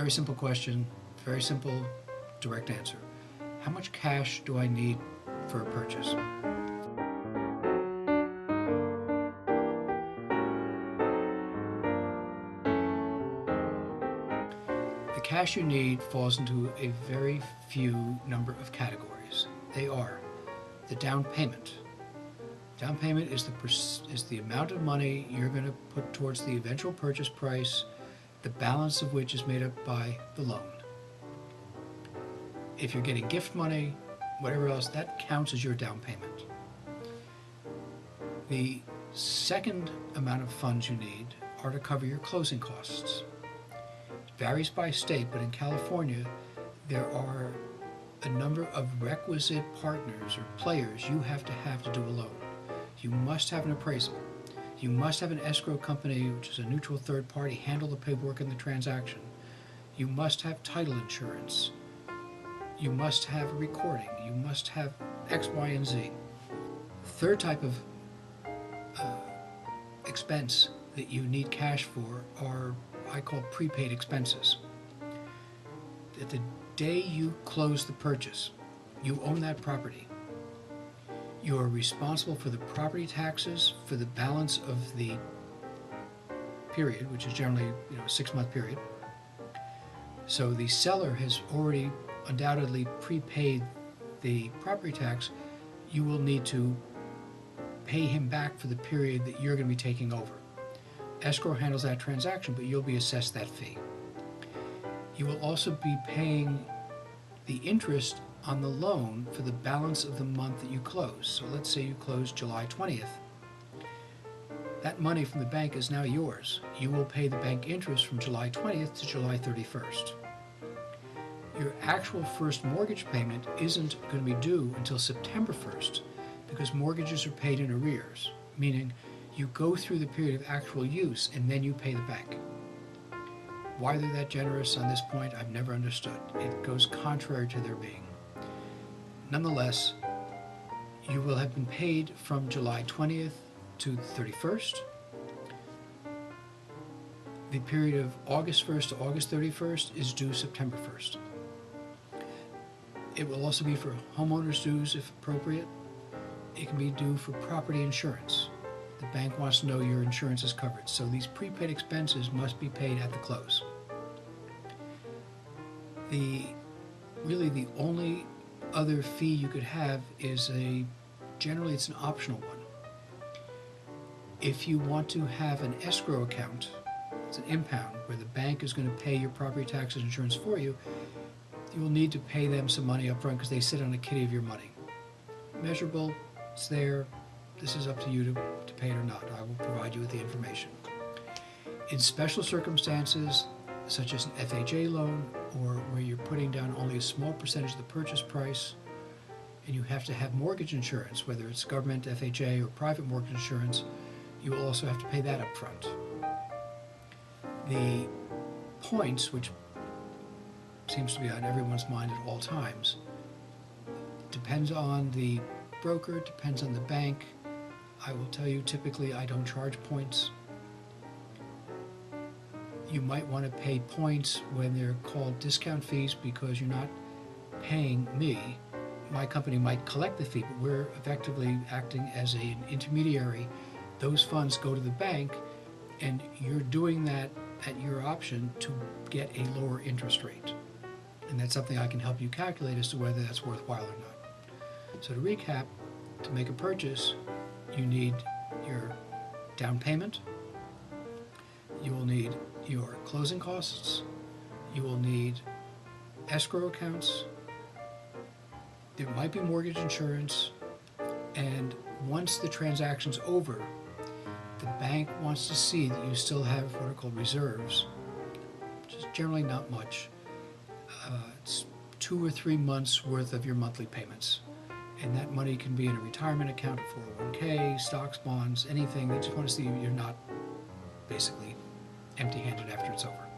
Very simple question, very simple, direct answer. How much cash do I need for a purchase? The cash you need falls into a very few number of categories. They are the down payment. Down payment is the amount of money you're going to put towards the eventual purchase price, the balance of which is made up by the loan. If you're getting gift money, whatever else, that counts as your down payment. The second amount of funds you need are to cover your closing costs. It varies by state, but in California, there are a number of requisite partners or players you have to do a loan. You must have an appraisal. You must have an escrow company, which is a neutral third party, handle the paperwork in the transaction. You must have title insurance. You must have a recording. You must have X, Y, and Z. The third type of expense that you need cash for are, I call, prepaid expenses. At the day you close the purchase, you own that property. You are responsible for the property taxes for the balance of the period, which is generally a 6-month period. So the seller has already undoubtedly prepaid the property tax. You will need to pay him back for the period that you're going to be taking over. Escrow handles that transaction, but you'll be assessed that fee. You will also be paying the interest on the loan for the balance of the month that you close. So let's say you close July 20th. That money from the bank is now yours. You will pay the bank interest from July 20th to July 31st. Your actual first mortgage payment isn't going to be due until September 1st because mortgages are paid in arrears, meaning you go through the period of actual use and then you pay the bank. Why they're that generous on this point, I've never understood. It goes contrary to their being. Nonetheless, you will have been paid from July 20th to 31st. The period of August 1st to August 31st is due September 1st. It will also be for homeowners' dues if appropriate. It can be due for property insurance. The bank wants to know your insurance is covered, so these prepaid expenses must be paid at the close. Really the only other fee you could have is generally it's an optional one. If you want to have an escrow account, it's an impound, where the bank is going to pay your property taxes and insurance for you, you will need to pay them some money up front because they sit on a kitty of your money. Measurable, it's there, this is up to you to pay it or not. I will provide you with the information. In special circumstances, such as an FHA loan, or where you're putting down only a small percentage of the purchase price, and you have to have mortgage insurance, whether it's government, FHA, or private mortgage insurance, you will also have to pay that up front. The points, which seems to be on everyone's mind at all times, depends on the broker, depends on the bank. I will tell you, typically I don't charge points. You might want to pay points when they're called discount fees because you're not paying me. My company might collect the fee, but we're effectively acting as an intermediary. Those funds go to the bank, and you're doing that at your option to get a lower interest rate. And that's something I can help you calculate as to whether that's worthwhile or not. So to recap, to make a purchase, you need your down payment, you will need your closing costs, you will need escrow accounts, there might be mortgage insurance, and once the transaction's over, the bank wants to see that you still have what are called reserves, which is generally not much. It's 2 or 3 months worth of your monthly payments. And that money can be in a retirement account, a 401k, stocks, bonds, anything. They just want to see you're not basically empty-handed after it's over.